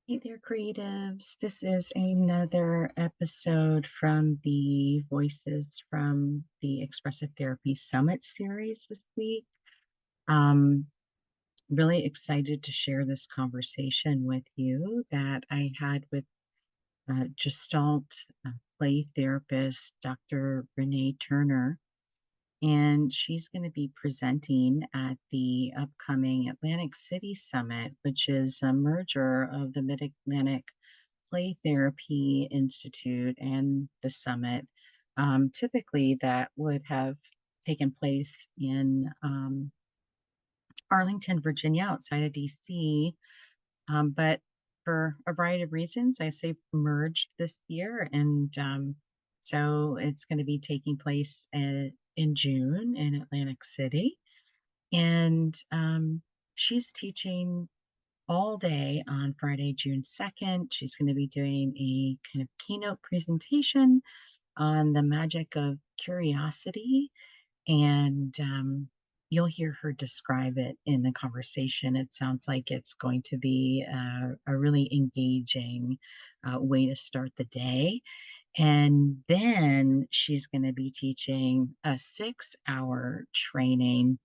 Hey there, creatives. This is another episode from the Voices from the Expressive Therapy Summit series this week. Um, really excited to share this conversation with you that I had with Gestalt play therapist Dr. Renee Turner. And she's going to be presenting at the upcoming Atlantic City Summit, which is a merger of the Mid Atlantic Play Therapy Institute and the summit. Typically, that would have taken place in Arlington, Virginia, outside of DC. But for a variety of reasons, I say merged this year. And so it's going to be taking place in June in Atlantic City. And she's teaching all day on Friday, June 2nd. She's going to be doing a kind of keynote presentation on the magic of curiosity. And you'll hear her describe it in the conversation. It sounds like it's going to be a really engaging way to start the day. And then she's going to be teaching a 6-hour training,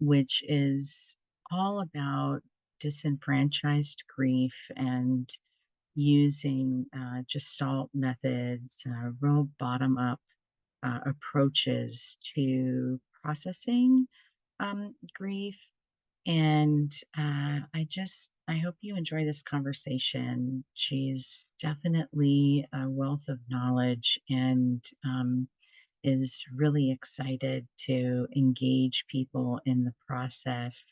which is all about disenfranchised grief and using Gestalt methods, real bottom up approaches to processing grief. And I hope you enjoy this conversation. She's definitely a wealth of knowledge and is really excited to engage people in the process.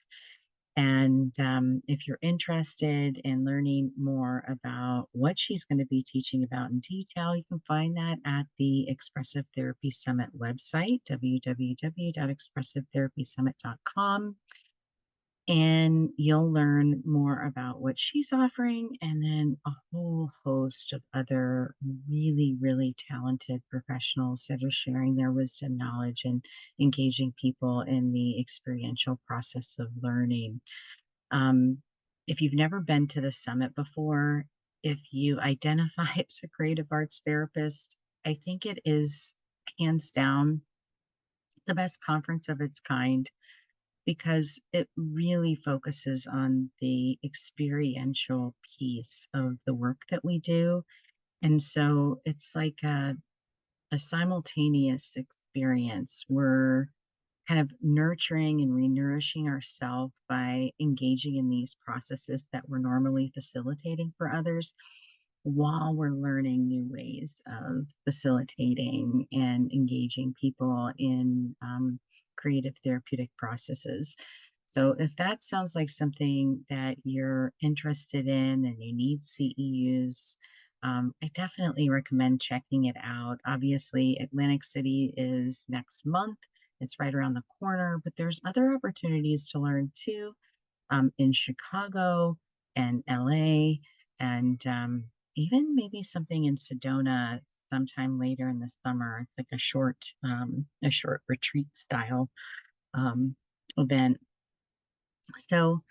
And if you're interested in learning more about what she's going to be teaching about in detail, you can find that at the Expressive Therapy Summit website, www.expressivetherapysummit.com. And you'll learn more about what she's offering and then a whole host of other really, really talented professionals that are sharing their wisdom, knowledge, and engaging people in the experiential process of learning. Um, if you've never been to the summit before, if you identify as a creative arts therapist, I think it is hands down the best conference of its kind because it really focuses on the experiential piece of the work that we do. And so it's like a simultaneous experience. We're kind of nurturing and renourishing ourselves by engaging in these processes that we're normally facilitating for others while we're learning new ways of facilitating and engaging people in creative therapeutic processes. So, if that sounds like something that you're interested in and you need CEUs, I definitely recommend checking it out. Obviously, Atlantic City is next month. It's right around the corner, but there's other opportunities to learn too, in Chicago and LA, and even maybe something in Sedona sometime later in the summer. It's like a short retreat style um, event. So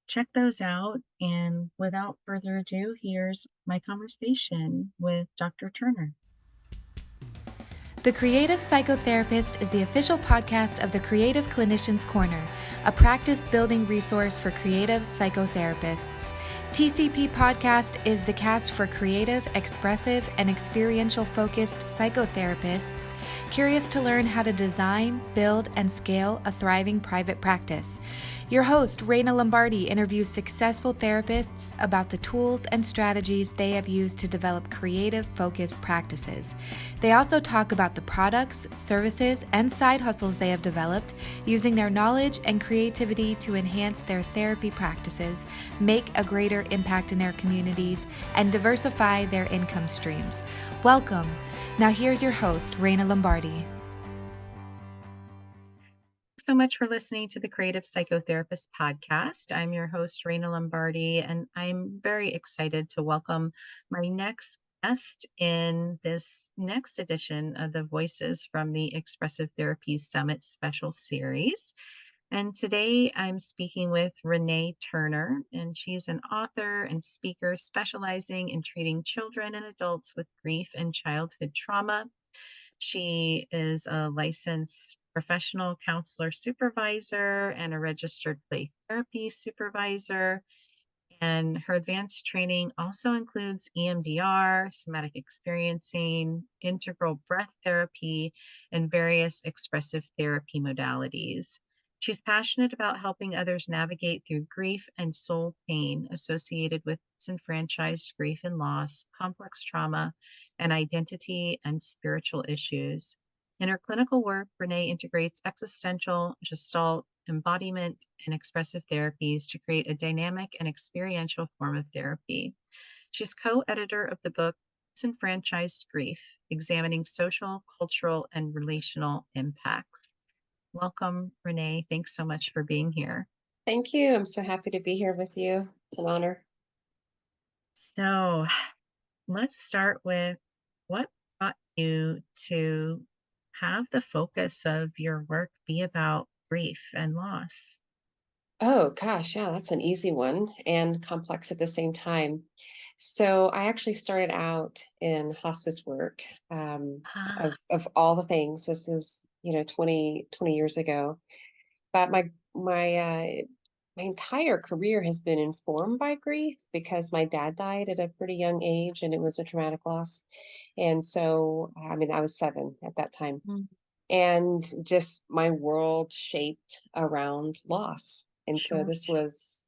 check those out. And without further ado, here's my conversation with Dr. Turner. The Creative Psychotherapist is the official podcast of the Creative Clinicians Corner, a practice-building resource for creative psychotherapists. TCP Podcast is the cast for creative, expressive, and experiential-focused psychotherapists curious to learn how to design, build, and scale a thriving private practice. Your host, Renee Lombardi, interviews successful therapists about the tools and strategies they have used to develop creative-focused practices. They also talk about the products, services, and side hustles they have developed using their knowledge and creativity to enhance their therapy practices, make a greater impact in their communities, and diversify their income streams. Welcome. Now here's your host, Renee Lombardi. So much for listening to the Creative Psychotherapist podcast. I'm your host, Renee Lombardi, and I'm very excited to welcome my next guest in this next edition of the Voices from the Expressive Therapy Summit special series. And today I'm speaking with Renee Turner, and she's an author and speaker specializing in treating children and adults with grief and childhood trauma. She is a licensed professional counselor supervisor and a registered play therapy supervisor. And her advanced training also includes EMDR, somatic experiencing, integral breath therapy, and various expressive therapy modalities. She's passionate about helping others navigate through grief and soul pain associated with disenfranchised grief and loss, complex trauma, and identity and spiritual issues. In her clinical work, Renee integrates existential, Gestalt, embodiment, and expressive therapies to create a dynamic and experiential form of therapy. She's co editor of the book Disenfranchised Grief, examining social, cultural, and relational impacts. Welcome, Renee. Thanks so much for being here. Thank you. I'm so happy to be here with you. It's an honor. So, let's start with what brought you to have the focus of your work be about grief and loss? Oh, gosh. Yeah, that's an easy one and complex at the same time. So I actually started out in hospice work Ah, of all the things. This is, 20 years ago. But my entire career has been informed by grief because my dad died at a pretty young age and it was a traumatic loss. And so, I mean, I was 7 at that time. mm, And just my world shaped around loss. And so sure. this was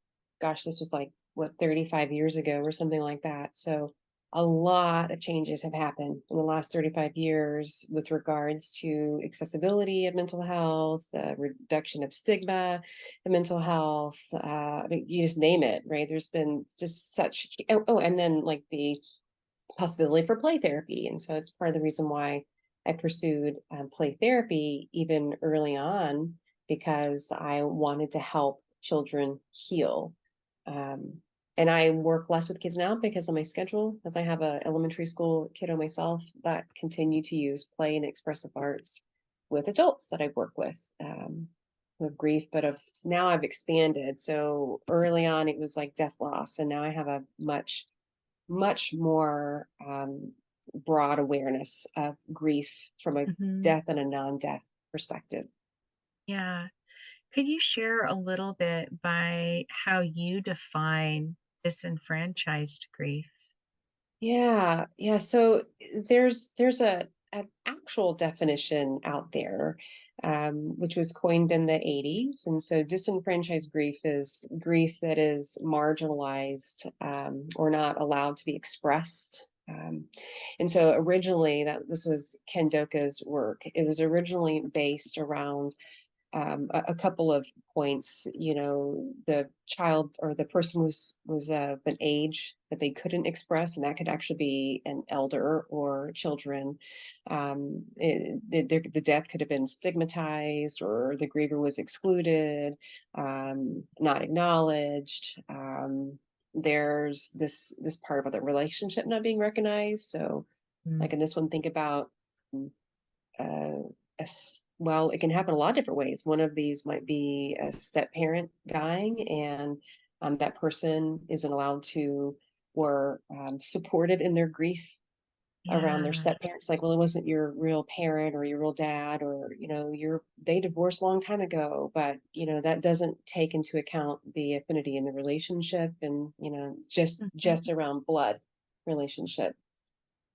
like what, 35 years ago or something like that. So a lot of changes have happened in the last 35 years with regards to accessibility of mental health, reduction of stigma in mental health. I mean, you just name it, right? There's been just such, and then like the possibility for play therapy. And so it's part of the reason why I pursued play therapy even early on, because I wanted to help children heal. Um, and I work less with kids now because of my schedule, as I have an elementary school kiddo myself, but continue to use play and expressive arts with adults that I work with grief, but now I've expanded. So early on, it was like death loss, and now I have a much more broad awareness of grief from a Mhm. death and a non-death perspective. Yeah. Could you share a little bit by how you define disenfranchised grief? Yeah. So there's an actual definition out there, which was coined in the 80s. And so disenfranchised grief is grief that is marginalized or not allowed to be expressed. And so originally that this was Ken Doka's work. It was originally based around a couple of points. The child or the person was of an age that they couldn't express, and that could actually be an elder or children. The death could have been stigmatized, or the griever was excluded, not acknowledged. There's this part about the relationship not being recognized. So, Mm, like in this one, think about uh, well, it can happen a lot of different ways. One of these might be a step parent dying, and that person isn't allowed to or supported in their grief around their yeah. step parents. Like, well, it wasn't your real parent or your real dad, or they divorced a long time ago, but that doesn't take into account the affinity in the relationship, and just Mhm. around blood relationship.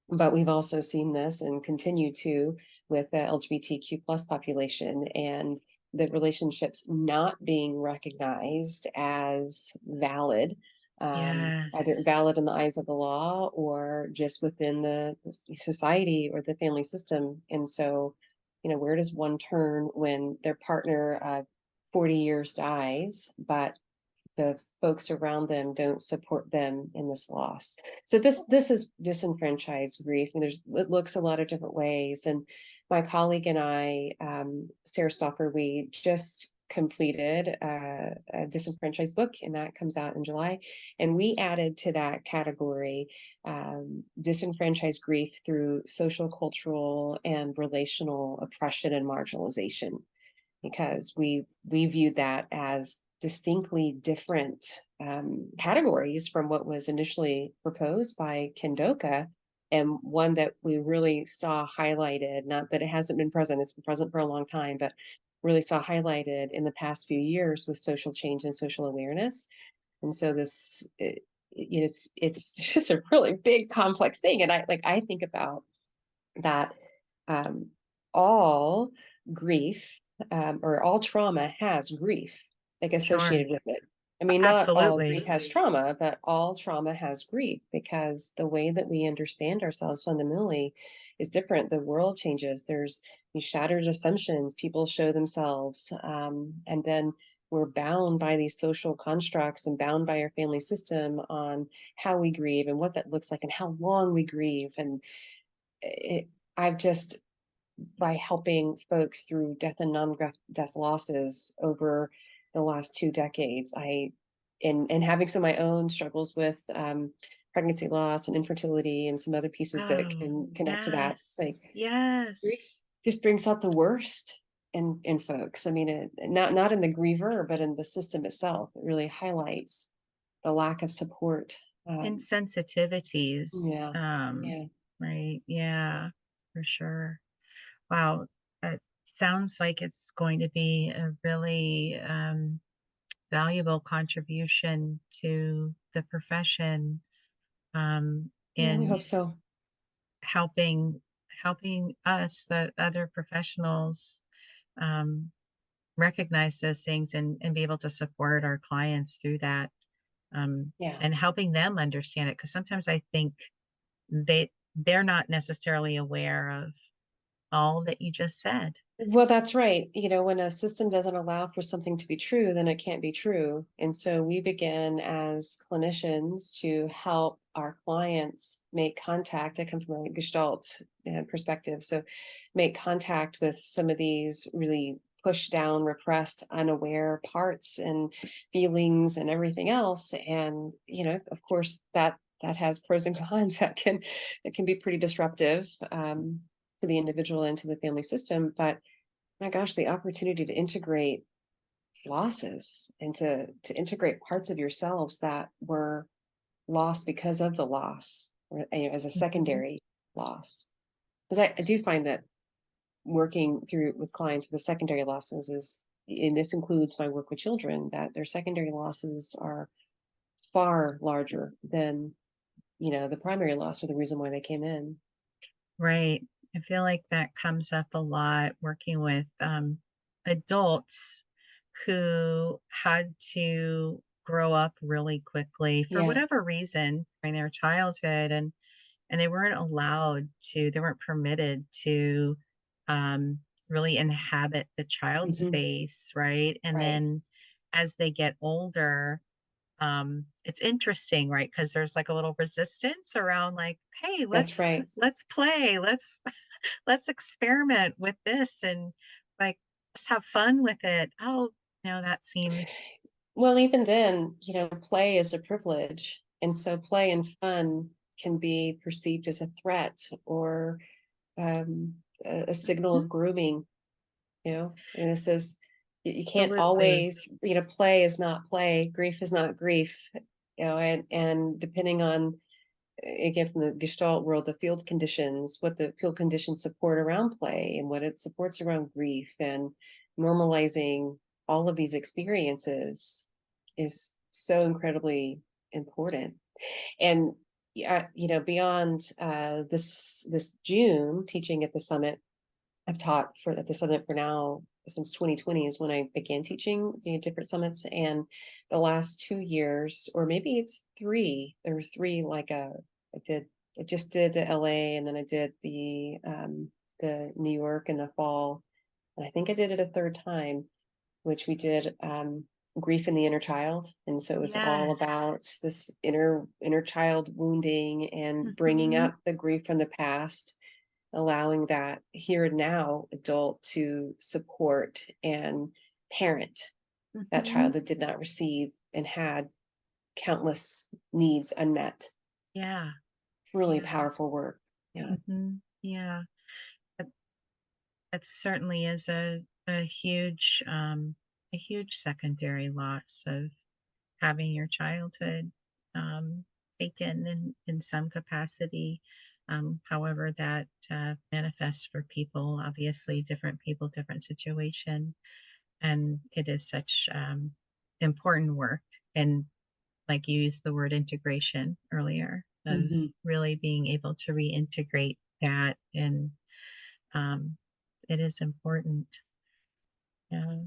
But we've also seen this and continue to with the LGBTQ plus population, and the relationships not being recognized as valid, either valid in Yes. the eyes of the law or just within the society or the family system. And so, where does one turn when their partner 40 years dies, but the folks around them don't support them in this loss? So this is disenfranchised grief, and it looks a lot of different ways. And my colleague and I, Sarah Stoffer, we just completed a disenfranchised book, and that comes out in July. And we added to that category disenfranchised grief through social, cultural, and relational oppression and marginalization. because we viewed that as distinctly different categories from what was initially proposed by Kendoka, and one that we really saw highlighted, not that it hasn't been present, it's been present for a long time, but really saw highlighted in the past few years with social change and social awareness. And so it's just a really big complex thing. And I think about that um, all grief or all trauma has grief like Sure. associated with it. I mean, not all grief Absolutely. has trauma, but all trauma has grief because the way that we understand ourselves fundamentally is different. The world changes. There's these shattered assumptions. People show themselves, and then we're bound by these social constructs and bound by our family system on how we grieve and what that looks like and how long we grieve. And it, I've just by helping folks through death and non-death losses over the last 2 decades. And having some of my own struggles with pregnancy loss and infertility and some other pieces that Oh, can connect to that. Like yes. grief Yes. just brings out the worst in folks. I mean, not in the griever, but in the system itself. It really highlights the lack of support. Um, Insensitivities. yeah, yeah, Right. Yeah, for sure. Wow. It sounds like it's going to be a really valuable contribution to the profession yeah. We in hope so. helping helping us, the other professionals, um, recognize those things and be able to support our clients through that, Yeah. and helping them understand it. Because sometimes I think they're not necessarily aware of all that you just said. Well, that's right. You know, when a system doesn't allow for something to be true, then it can't be true. And so we begin as clinicians to help our clients make contact. I come from a Gestalt perspective. So make contact with some of these really pushed down, repressed, unaware parts and feelings and everything else. And, you know, of course, that has pros and cons that can it can be pretty disruptive to the individual and to the family system. But my gosh, the opportunity to integrate losses and to integrate parts of yourselves that were lost because of the loss or as a Mhm. secondary loss. Because I do find that working through with clients with the secondary losses is, and this includes my work with children, that their secondary losses are far larger than, the primary loss or the reason why they came in. Right. I feel like that comes up a lot working with adults who had to grow up really quickly for Yeah, whatever reason during their childhood, and they weren't allowed to, they weren't permitted to really inhabit the child hmm, space, right? And right. then as they get older, it's interesting, right? Because there's like a little resistance around like, hey, That's let's right. let's play, let's experiment with this and like just have fun with it. Oh, that seems Well, even then, play is a privilege. And so play and fun can be perceived as a threat or a signal Mhm. of grooming, and this is, you can't Absolutely. always, play is not play, grief is not grief, and depending on, again, from the Gestalt world, the field conditions, what the field conditions support around play and what it supports around grief and normalizing all of these experiences is so incredibly important. And yeah, beyond this June teaching at the summit, I've taught for at the summit for now since 2020 is when I began teaching different summits. And the last 2 years, or maybe it's three, there were three, like I did, I just did the LA and then I did the New York in the fall. And I think I did it a third time, which we did grief in the inner child. And so it was all Yes. about this inner child wounding and bringing Mhm. up the grief from the past, allowing that here and now adult to support and parent that child Mhm. that did not receive and had countless needs unmet. Yeah. Really Yeah. powerful work. Yeah. Mhm. Yeah. That that certainly is a a huge, um, a huge secondary loss of having your childhood taken in some capacity. However, that manifests for people, obviously, different people, different situation. And it is such important work. And like you used the word integration earlier, of Hmm. really being able to reintegrate that. And um, it is important. Yeah.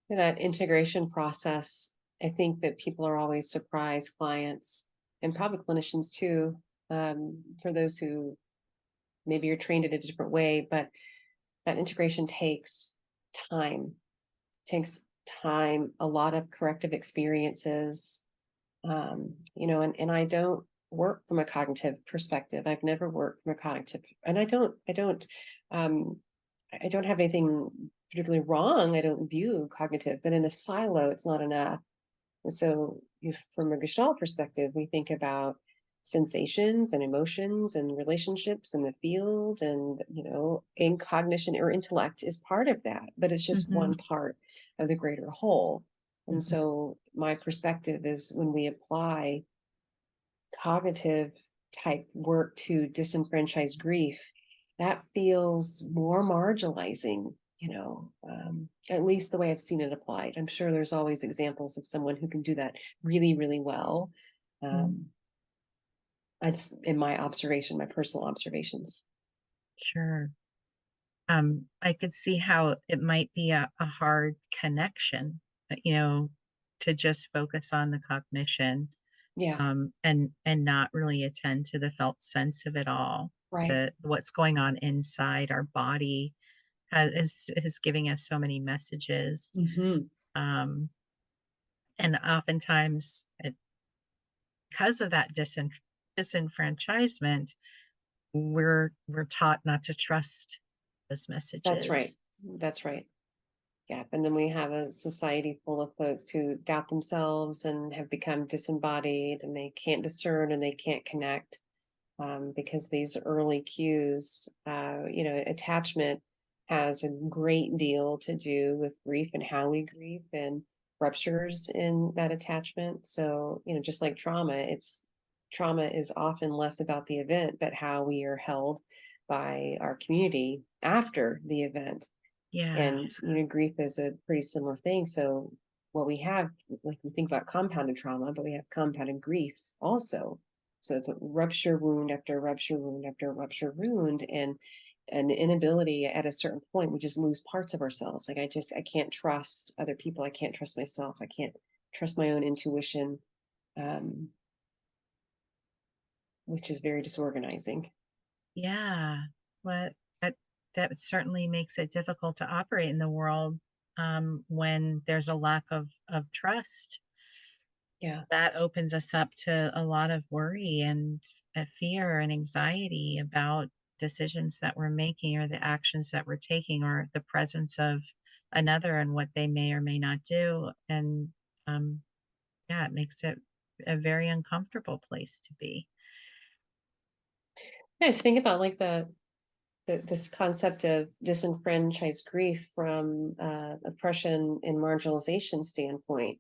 That integration process, I think that people are always surprised, clients and probably clinicians too, for those who maybe you're trained in a different way, but that integration time, takes time, a lot of corrective experiences, and I don't work from a cognitive perspective. I've never worked from a cognitive, and um, I don't have anything particularly wrong. I don't view cognitive, but in a silo, it's not enough. And so, if, from a Gestalt perspective, we think about sensations and emotions and relationships in the field, and in cognition or intellect is part of that, but it's just Hmm. one part of the greater whole. And Hmm. so, my perspective is when we apply cognitive type work to disenfranchised grief, that feels more marginalizing, at least the way I've seen it applied. I'm sure there's always examples of someone who can do that really, really well. Um, I just, in my observation, my personal observations. Sure. I could see how it might be a hard connection, to just focus on the cognition, Yeah, and not really attend to the felt sense of it all. right. The what's going on inside our body is giving us so many messages, Hmm. um, and oftentimes, because of that disenfranchisement, we're taught not to trust those That's right. messages. That's right. Yeah. And then we have a society full of folks who doubt themselves and have become disembodied, and they can't discern and they can't connect, because these early cues, attachment has a great deal to do with grief and how we grieve and ruptures in that attachment. So, just like trauma is often less about the event, but how we are held by our community after the event. Yeah. And, grief is a pretty similar thing. So, what we have, like we think about compounded trauma, but we have compounded grief also. So it's a rupture wound after rupture wound after rupture wound, and an inability at a certain point, we just lose parts of ourselves. Like I can't trust other people. I can't trust myself. I can't trust my own intuition, um, which is very disorganizing. Yeah. What that certainly makes it difficult to operate in the world, when there's a lack of trust. Yeah. That opens us up to a lot of worry and fear and anxiety about decisions that we're making, or the actions that we're taking, or the presence of another and what they may or may not do. And um, yeah, it makes it a very uncomfortable place to be. Yeah, so think about like this concept of disenfranchised grief from oppression and marginalization standpoint.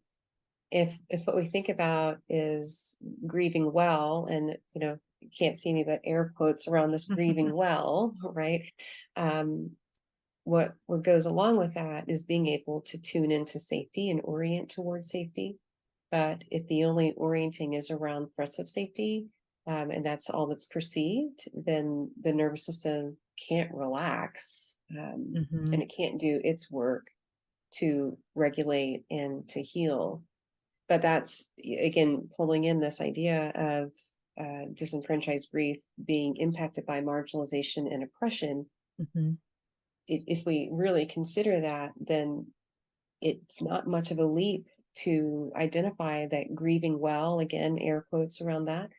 If what we think about is grieving well, and you can't see me, but air quotes around this grieving well, right? Um, what goes along with that is being able to tune into safety and orient towards safety. But if the only orienting is around threats of safety, and that's all that's perceived, then the nervous system can't relax, Hmm. and it can't do its work to regulate and to heal. But that's, again, pulling in this idea of disenfranchised grief being impacted by marginalization and oppression. Hmm. If we really consider that, then it's not much of a leap to identify that grieving well, again, air quotes around that,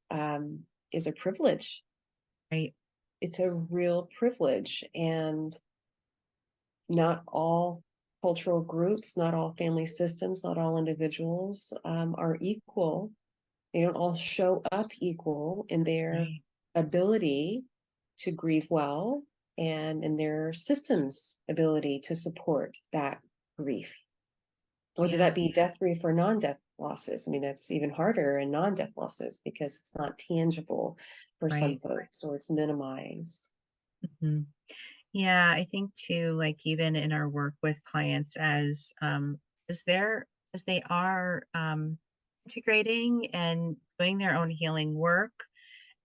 um, is a privilege. Right. It's a real privilege. And not all cultural groups, not all family systems, not all individuals are equal. They don't all show up equal in their Right. ability to grieve well and in their systems ability to support that grief, whether Yeah. that be death grief or non-death losses. I mean, that's even harder in non-death losses because it's not tangible for some Right. folks, or it's minimized. Mhm. Yeah, I think too, like even in our work with clients as they're as they are integrating and doing their own healing work,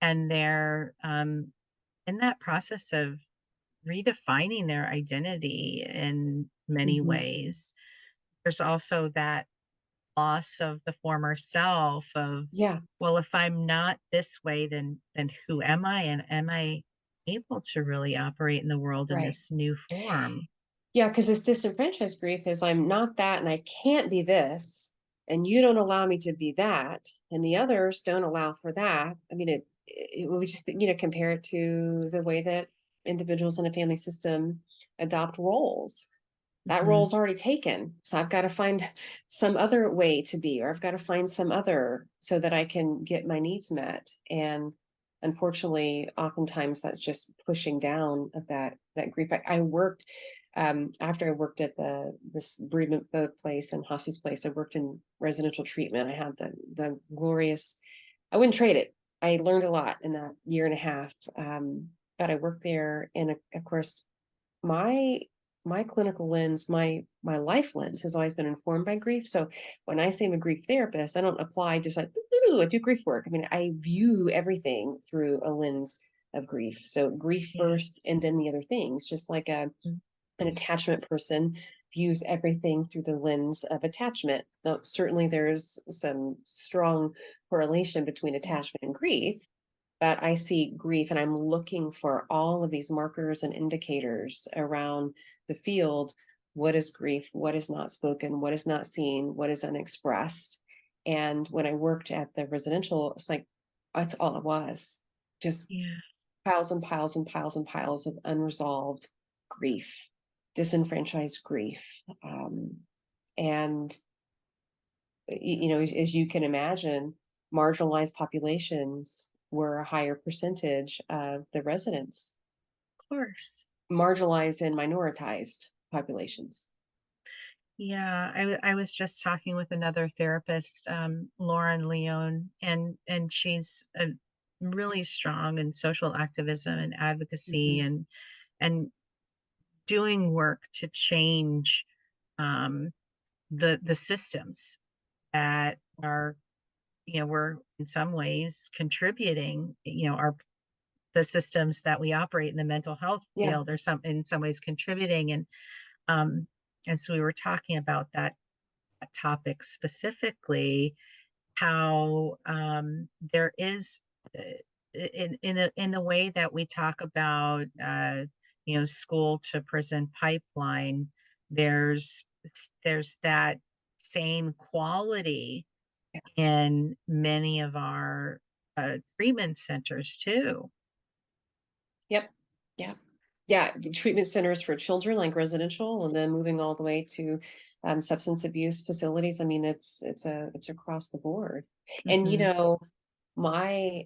and they're in that process of redefining their identity in many Mhm. ways. There's also that loss of the former self of, Yeah, well, if I'm not this way, then who am I? And am I able to really operate in the world in right. this new form? Yeah, because this disenfranchised grief is I'm not that and I can't be this, and you don't allow me to be that, and the others don't allow for that. I mean, we just, compare it to the way that individuals in a family system adopt roles. That Hmm. role's already taken. So I've got to find some other way to be, or I've got to find some other so that I can get my needs met. And unfortunately, oftentimes that's just pushing down of that grief. I worked after I worked at this bereavement place and hospice place. I worked in residential treatment. I had the glorious. I wouldn't trade it. I learned a lot in that year and a half. But I worked there, and of course, my my clinical lens, my life lens has always been informed by grief. So when I say I'm a grief therapist, I don't apply just like, "Ooh, I do grief work." I mean, I view everything through a lens of grief. So grief Yeah. first and then the other things, just like an attachment person views everything through the lens of attachment. Now, certainly there's some strong correlation between attachment and grief, but I see grief and I'm looking for all of these markers and indicators around the field. What is grief? What is not spoken? What is not seen? What is unexpressed? And when I worked at the residential, it's like, that's all it was. Just Yeah. piles and piles and piles and piles of unresolved grief, disenfranchised grief. And as you can imagine, marginalized populations were a higher percentage of the residents, Of course. marginalized and minoritized populations. Yeah, I was just talking with another therapist, Lauren Leone, and she's a really strong in social activism and advocacy Mhm. and doing work to change um, the systems that are, we're in some ways contributing, our the systems that we operate in the mental health Yeah. field are some in some ways contributing. Um and so we were talking about that topic specifically, how there is uh, in the way that we talk about school to prison pipeline, there's there's that same quality Yeah. in many of our treatment centers too. Yep. Yeah. Yeah. The treatment centers for children, like residential, and then moving all the way to substance abuse facilities. I mean, it's across the board. And Hmm. my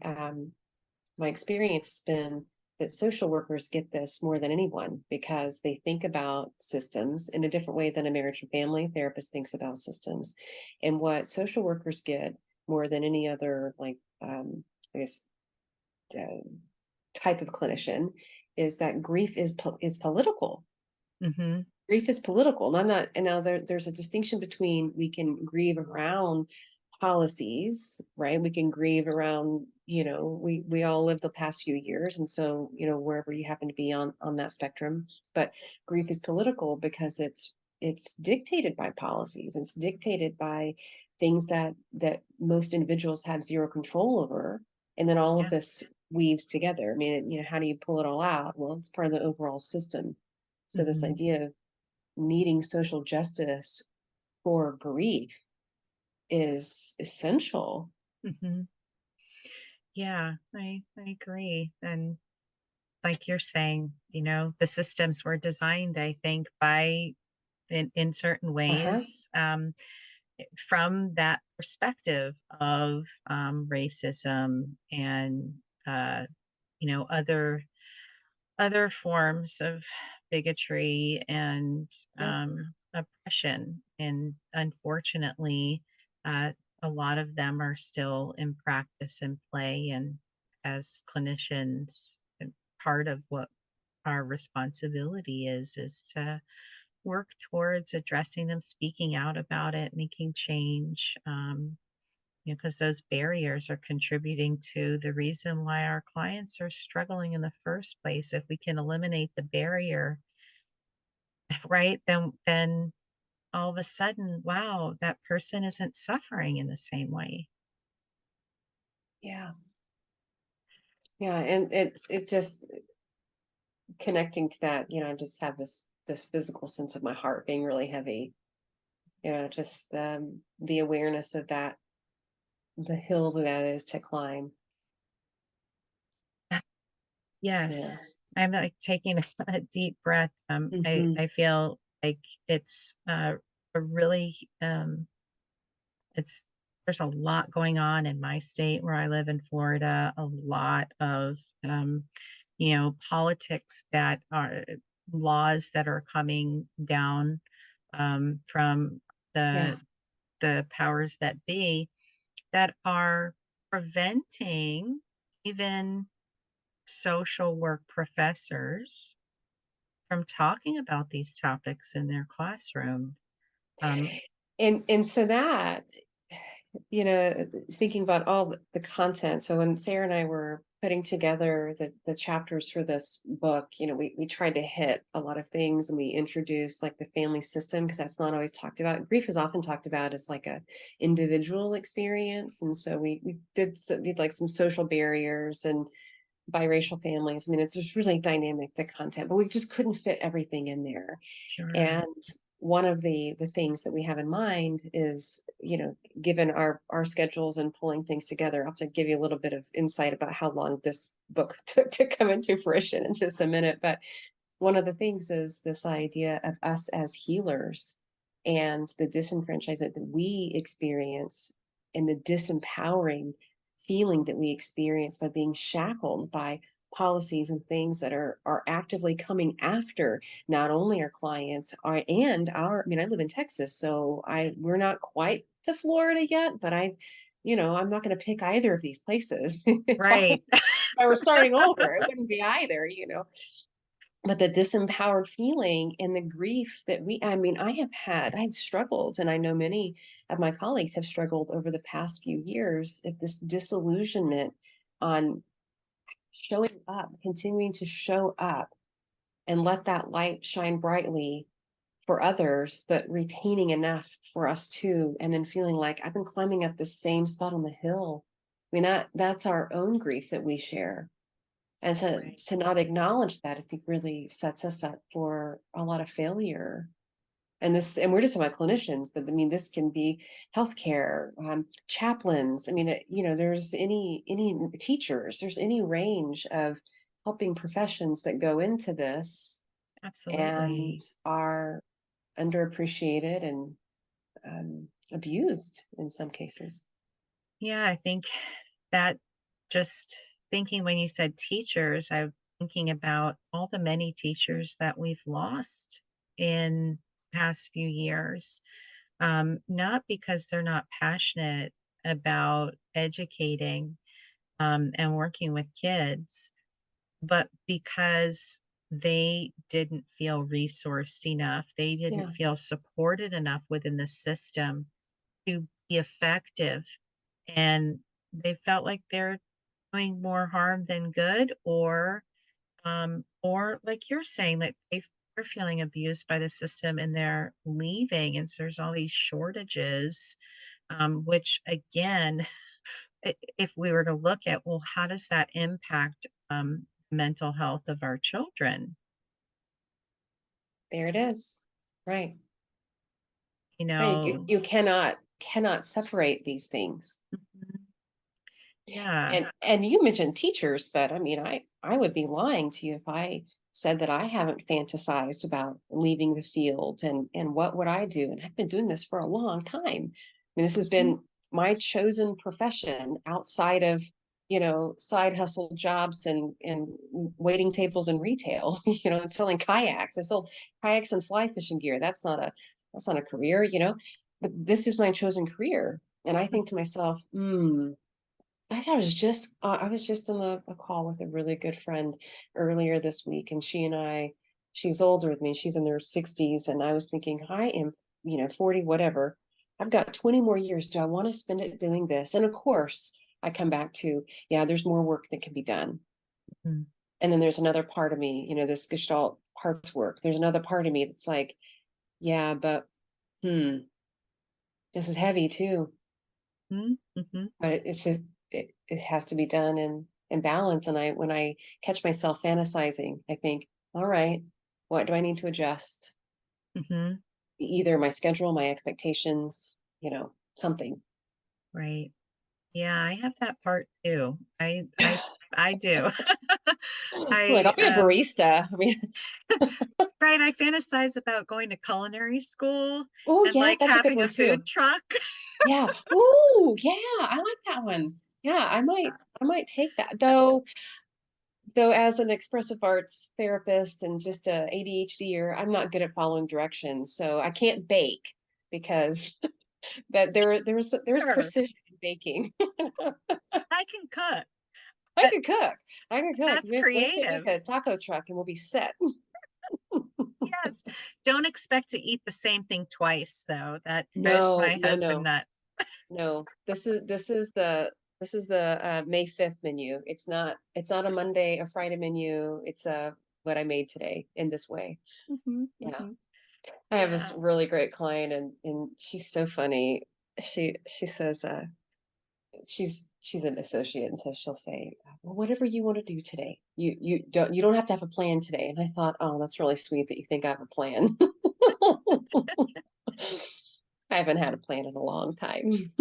my experience has been that social workers get this more than anyone because they think about systems in a different way than a marriage and family therapist thinks about systems. And what social workers get more than any other, like, I guess, uh, type of clinician, is that grief is political. Hmm. Grief is political. And I'm not, and now there's a distinction between we can grieve around policies, right? We can grieve around, we all live the past few years. And so, wherever you happen to be on that spectrum, but grief is political because it's dictated by policies. It's dictated by things that most individuals have zero control over. And then all of Yeah. this weaves together. I mean, how do you pull it all out? Well, it's part of the overall system. So this Hmm. idea of needing social justice for grief is essential. Hmm. Yeah, I agree. And like you're saying, the systems were designed, I think, by in certain Uh-huh. ways, from that perspective of racism and other other forms of bigotry and Yeah. oppression. And unfortunately, uh, a lot of them are still in practice and play. And as clinicians, and part of what our responsibility is to work towards addressing them, speaking out about it, making change. Because those barriers are contributing to the reason why our clients are struggling in the first place. If we can eliminate the barrier, right, then all of a sudden, wow, that person isn't suffering in the same way. Yeah. Yeah. And it just connecting to that, I just have this physical sense of my heart being really heavy, just the awareness of that, the hill that is to climb. Yeah. Yes, I'm like taking a deep breath. I Hmm. feel like it's a really it's there's a lot going on in my state where I live in Florida, a lot of, politics that are laws that are coming down, from Yeah. the powers that be that are preventing even social work professors from talking about these topics in their classroom. Um, And so that, thinking about all the content. So when Sarah and I were putting together the chapters for this book, we tried to hit a lot of things, and we introduced like the family system, because that's not always talked about. Grief is often talked about as like a individual experience. And so we did like some social barriers and biracial families. I mean, it's just really dynamic, the content, but we just couldn't fit everything in there. sure. And one of the things that we have in mind is, given our schedules and pulling things together, I'll have to give you a little bit of insight about how long this book took to come into fruition in just a minute. But one of the things is this idea of us as healers and the disenfranchisement that we experience, and the disempowering feeling that we experience by being shackled by policies and things that are actively coming after not only our clients are and our, I mean, I live in Texas, so we're not quite to Florida yet, but I'm not going to pick either of these places. if Right. I were starting over, it wouldn't be either. But the disempowered feeling and the grief that I mean, I've struggled, and I know many of my colleagues have struggled over the past few years, at this disillusionment on showing up, continuing to show up and let that light shine brightly for others, but retaining enough for us too. And then feeling like I've been climbing up the same spot on the hill. I mean, that's our own grief that we share. And Right. to not acknowledge that, I think really sets us up for a lot of failure. And we're just about clinicians, but I mean, this can be healthcare, chaplains. I mean, there's any teachers, there's any range of helping professions that go into this and Absolutely. are underappreciated and abused in some cases. Yeah, I think that just thinking when you said teachers, I'm thinking about all the many teachers that we've lost in past few years. Not because they're not passionate about educating, and working with kids, but because they didn't feel resourced enough. They didn't Yeah, feel supported enough within the system to be effective. And they felt like they're doing more harm than good, or like you're saying, that they're feeling abused by the system and they're leaving. And so there's all these shortages, which again, if we were to look at, well, how does that impact mental health of our children? there it is. Right. You Right. You, know, you cannot separate these things. mhm, yeah, And you mentioned teachers, but I mean, I would be lying to you if I said that I haven't fantasized about leaving the field and what would I do? And I've been doing this for a long time. I mean, this has mhm, been my chosen profession outside of side hustle jobs and waiting tables in retail, and selling kayaks. I sold kayaks and fly fishing gear. That's not a career, but this is my chosen career. And I think to myself, I was just on a call with a really good friend earlier this week, and she's older than me. She's in her 60s, and I was thinking, I am, 40, whatever. I've got 20 more years. Do I want to spend it doing this? And of course, I come back to, yeah, there's more work that can be done. Mhm. And then there's another part of me, this Gestalt parts work. There's another part of me that's like, yeah, but this is heavy too. Mhm. Mhm. But it's just it has to be done in balance. And when I catch myself fantasizing, I think, all right, what do I need to adjust? Mhm. Either my schedule, my expectations, something. Right. Yeah, I have that part too. I do. Like, I'll I, be a barista. I mean, right, I fantasize about going to culinary school oh and, yeah, like, that's a good having one a too. food truck. Yeah. Oh yeah, I like that one. Yeah, I might take that. Though as an expressive arts therapist and just a ADHDer, I'm not good at following directions. So I can't bake because that there's Sure, precision in baking. I can cook, I but can cook. I can cook. that's Let's get like creative. a taco truck and we'll be set. Yes. Don't expect to eat the same thing twice, though. That drives No, my no, husband no, nuts. no. This is the May 5th menu. It's not a Monday or Friday menu. It's what I made today in this way. Mhm, Yeah. mhm. I have this Yeah. really great client and she's so funny. She says she's an associate, and so she'll say, well, whatever you want to do today. You don't have to have a plan today. And I thought, oh, that's really sweet that you think I have a plan. I haven't had a plan in a long time.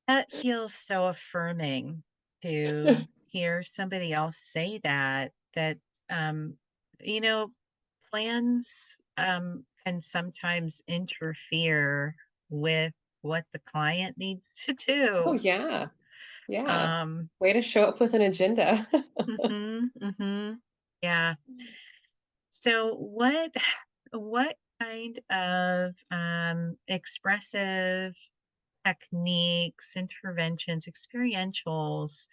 That feels so affirming to hear somebody else say that, um, you know, plans, can sometimes interfere with what the client needs to Oh do. yeah. Yeah. Um, Way to show up with an agenda. mhm, mhm. Yeah. So what kind of, expressive techniques, interventions, experientials,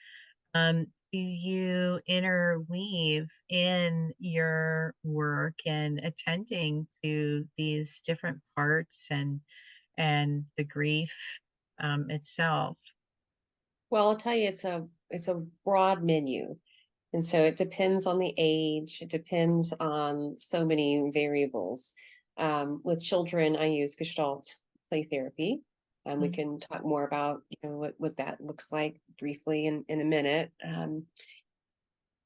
do you interweave in your work and attending to these different parts and the grief itself? Well, I'll tell you, it's a broad menu. And so it depends on the age, it depends on so many variables. With children, I use Gestalt play therapy. We Mm, can talk more about, what that looks like briefly in a minute.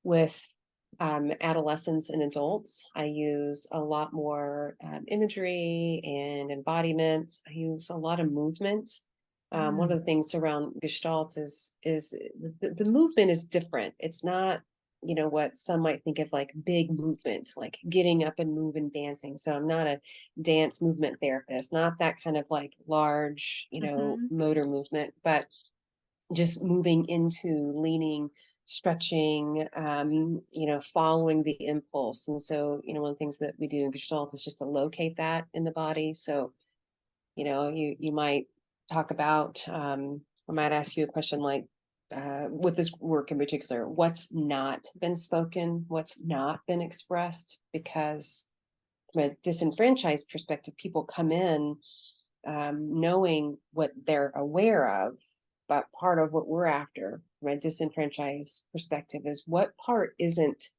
With adolescents and adults, I use a lot more imagery and embodiment. I use a lot of movement. One of mm, the things around Gestalt is the movement is different. It's not, what some might think of like big movement, like getting up and move and dancing. So I'm not a dance movement therapist, not that kind of like large, mhm, motor movement, but just moving into leaning, stretching, following the impulse. And so, one of the things that we do in Gestalt is just to locate that in the body. So, you might talk about, I might ask you a question like, with this work in particular, what's not been spoken, what's not been expressed, because from a disenfranchised perspective, people come in knowing what they're aware of. But part of what we're after from a disenfranchised perspective is what part isn't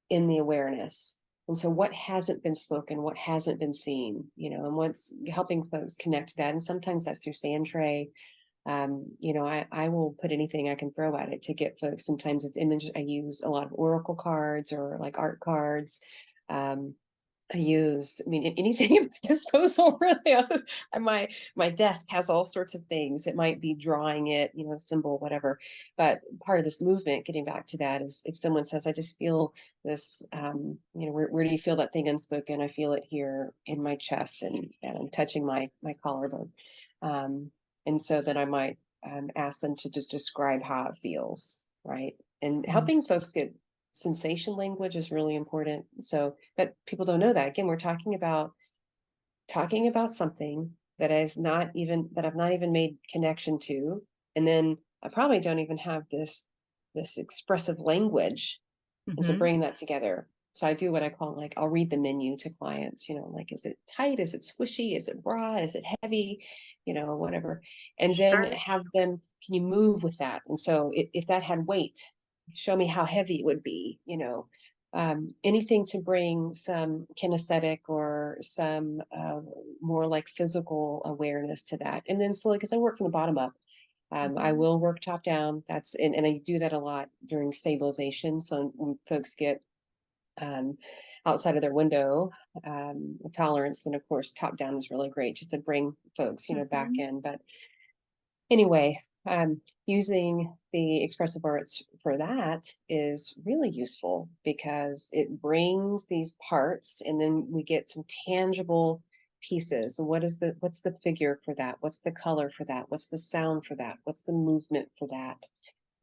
in the awareness. And so what hasn't been spoken, what hasn't been seen, and what's helping folks connect to that. And sometimes that's through sand tray. I will put anything I can throw at it to get folks. Sometimes it's image. I use a lot of oracle cards or like art cards. Um, I mean, anything at my disposal, really. My desk has all sorts of things. It might be drawing it, symbol, whatever. But part of this movement, getting back to that, is if someone says, I just feel this, where do you feel that thing unspoken? I feel it here in my chest and I'm touching my collarbone. And so then I might ask them to just describe how it feels, right? And Mm. helping folks get sensation language is really important. So, but people don't know that. Again, we're talking about something that is not even that I've not even made connection to, and then I probably don't even have this expressive language, and so Mhm. bringing that together. So I do what I call, like, I'll read the menu to clients, like, is it tight? Is it squishy? Is it broad? Is it heavy? Whatever. And then Sure. have them, can you move with that? And so if that had weight, show me how heavy it would be, anything to bring some kinesthetic or some more like physical awareness to that. And then slowly, because I work from the bottom up, I Mhm. will work top down. And I do that a lot during stabilization. So when folks get um, outside of their window of tolerance, then of course top down is really great just to bring folks, back Mhm. in. But anyway, using the expressive arts for that is really useful because it brings these parts, and then we get some tangible pieces. So what's the figure for that? What's the color for that? What's the sound for that? What's the movement for that?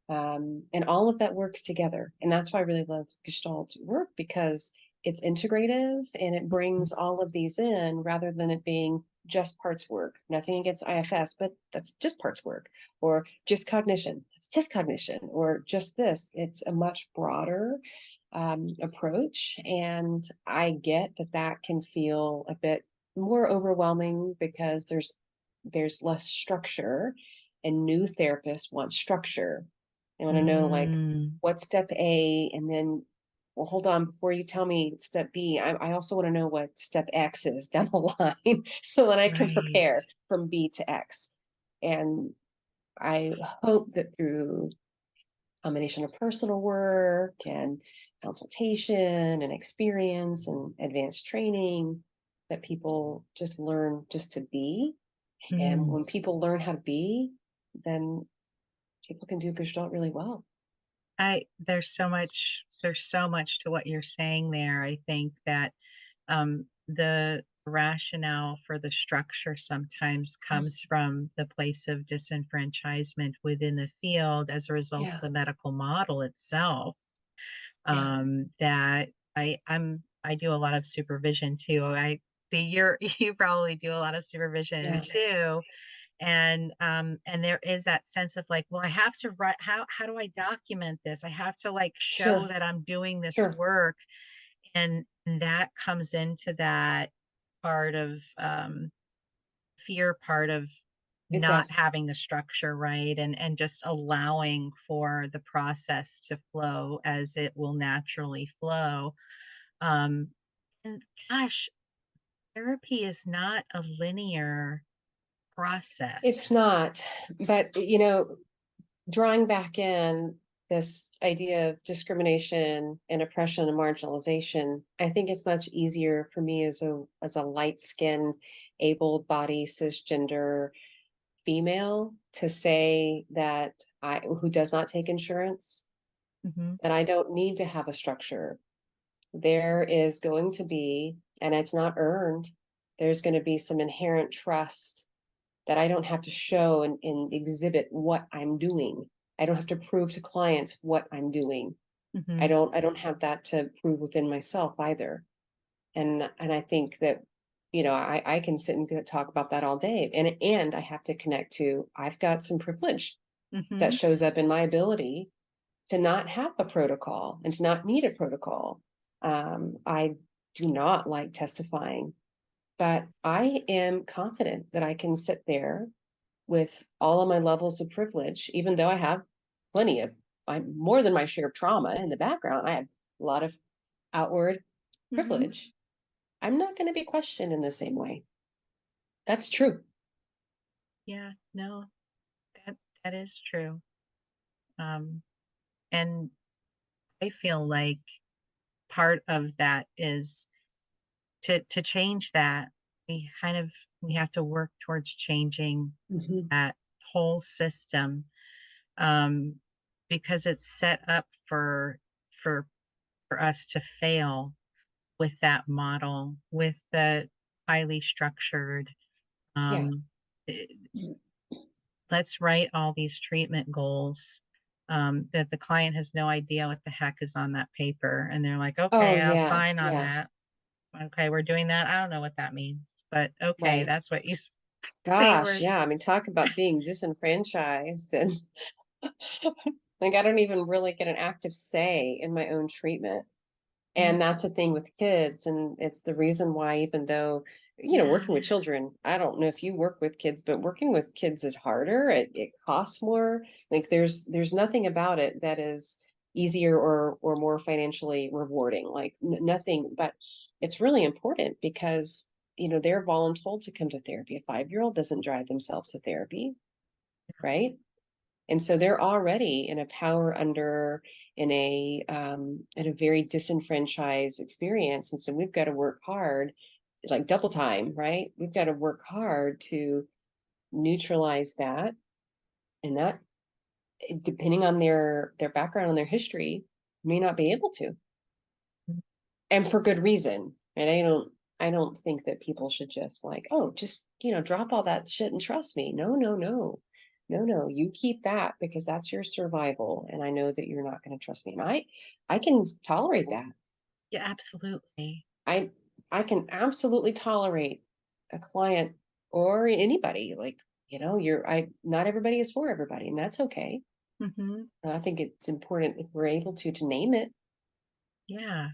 And all of that works together. And that's why I really love Gestalt work, because it's integrative and it Mhm. brings all of these in rather than it being just parts work. Nothing against IFS, but that's just parts work, or just cognition. It's just cognition, or just this. It's a much broader approach. And I get that that can feel a bit more overwhelming because there's less structure, and new therapists want structure. They want to know, like, Mm. what's step A, and then, well, hold on, before you tell me step B, I also want to know what step X is down the line so that I can Right. prepare from B to X. And I hope that through combination of personal work and consultation and experience and advanced training, that people just learn just to be. And Mm. when people learn how to be, then people can do Gestalt really well. There's so much to what you're saying there. I think that the rationale for the structure sometimes comes from the place of disenfranchisement within the field as a result of Yeah, the medical model itself. yeah, That I do a lot of supervision too. I see you probably do a lot of supervision yeah. too. And there is that sense of like, well, I have to write, how do I document this? I have to like show Sure, that I'm doing this sure. work. And that comes into that part of fear, part of It not does. having the structure right, and just allowing for the process to flow as it will naturally flow. Um and gosh, therapy is not a linear It's process. not, but drawing back in this idea of discrimination and oppression and marginalization, I think it's much easier for me as a light-skinned, able-bodied, cisgender female to say that I who does not take insurance, Hmm. that I don't need to have a structure. There is going to be, and it's not earned, there's going to be some inherent trust that I don't have to show and exhibit what I'm doing. I don't have to prove to clients what I'm doing. I Hmm. don't I don't have that to prove within myself either. And I think that, I can sit and talk about that all day. And I have to connect to, I've got some privilege that Hmm. shows up in my ability to not have a protocol and to not need a protocol. I do not like testifying, but I am confident that I can sit there with all of my levels of privilege, even though I have plenty of, I'm more than my share of trauma in the background. I have a lot of outward Hmm. privilege. I'm not going to be questioned in the same way. That's true. Yeah, no, that is true. um and I feel like part of that is to change that. We have to work towards changing Hmm. that whole system, um, because it's set up for for us to fail with that model, with the highly structured, Yeah. um, eh, let's write all these treatment goals, that the client has no idea what the heck is on that paper, and they're like, Oh, "Okay, I'll yeah, sign on yeah, that. Okay, we're doing that. I don't know what that means, but okay, right. that's what you they Gosh, were." yeah, I mean, talk about being disenfranchised and like, I don't even really get an active say in my own treatment. Mm, And that's the thing with kids, and it's the reason why even though, yeah. working with children, I don't know if you work with kids, but working with kids is harder. It costs more. Like there's nothing about it that is easier or more financially rewarding. Like nothing, but it's really important because, they're voluntold to come to therapy. A 5-year-old doesn't drive themselves to therapy, right? And so they're already in a power under in a very disenfranchised experience. And so we've got to work hard, like double time, right? We've got to work hard to neutralize that. And that, depending on their background and their history, may not be able to. And for good reason. And I don't think that people should just like, oh, just, drop all that shit and trust me. No, no, no. No, no, you keep that because that's your survival. And I know that you're not going to trust me. And I can tolerate that. Yeah, absolutely. I I can absolutely tolerate a client or anybody. Like, you're I not everybody is for everybody, and that's okay. Mhm. I think it's important if we're able to name it. Yeah.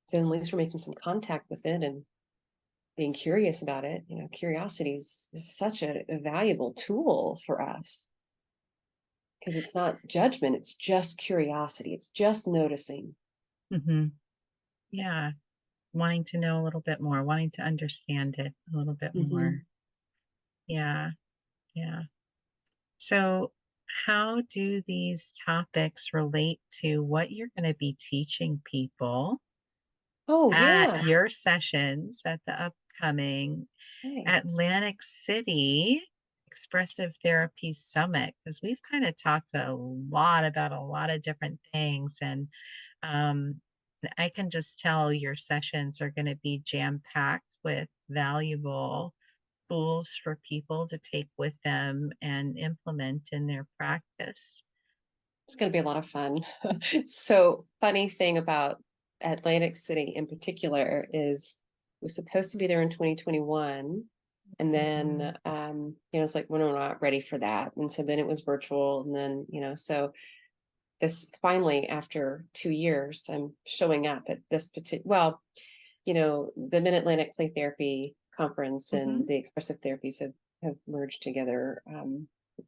So at least we're making some contact with it and being curious about it. Curiosity is such a valuable tool for us because it's not judgment, it's just curiosity, it's just noticing. Mhm. Yeah. Wanting to know a little bit more, wanting to understand it a little bit more. Hmm. Yeah. Yeah. So, how do these topics relate to what you're going to be teaching people Oh, at yeah. your sessions at the upcoming Hey. Atlantic City Expressive Therapy Summit? Because we've kind of talked a lot about a lot of different things, and um, I can just tell your sessions are going to be jam packed with valuable tools for people to take with them and implement in their practice. It's going to be a lot of fun. So, funny thing about Atlantic City in particular is was supposed to be there in 2021. And Mhm. then, it's like, we're not ready for that. And so then it was virtual. And then, this finally, after 2 years, I'm showing up at this particular, well, the Mid Atlantic Play Therapy Conference and Mhm. the expressive therapies have merged together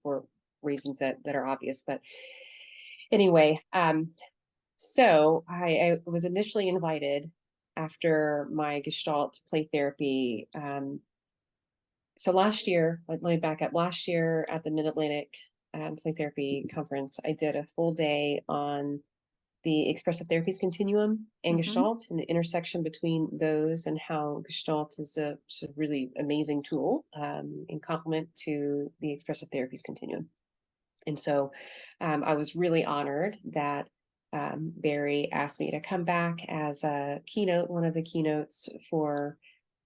for reasons that are obvious. But anyway, so I was initially invited after my Gestalt play therapy. So last year, let me back up. Last year at the Mid Atlantic Play Therapy Conference, I did a full day on the expressive therapies continuum and Mhm. Gestalt and the intersection between those and how Gestalt is a really amazing tool in complement to the expressive therapies continuum. And so I was really honored that Barry asked me to come back as a keynote, one of the keynotes for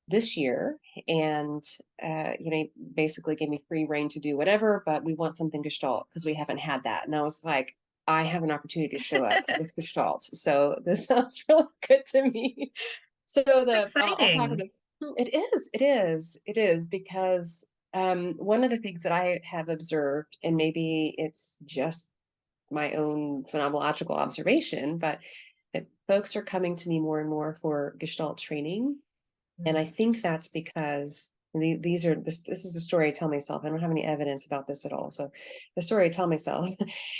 this year. And, he basically gave me free reign to do whatever, but we want something Gestalt because we haven't had that. And I was like, I have an opportunity to show up with Gestalt. So this sounds really good to me. So I'll talk with Exciting. them. It is because one of the things that I have observed, and maybe it's just my own phenomenological observation, but that folks are coming to me more and more for Gestalt training. And I Mm. think that's because this is a story I tell myself. I don't have any evidence about this at all. So the story I tell myself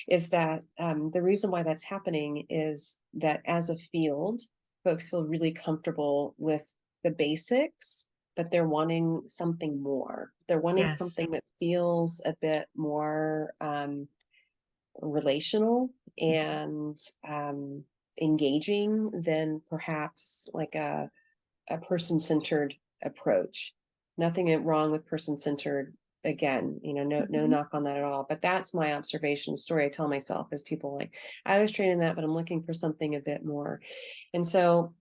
is that the reason why that's happening is that as a field, folks feel really comfortable with the basics, but they're wanting something more. They're wanting Yes. something that feels a bit more relational Mhm. and engaging than perhaps like a person-centered approach. Nothing wrong with person-centered again, no Mhm. knock on that at all. But that's my observation story I tell myself is people like, I was trained in that, but I'm looking for something a bit more. And so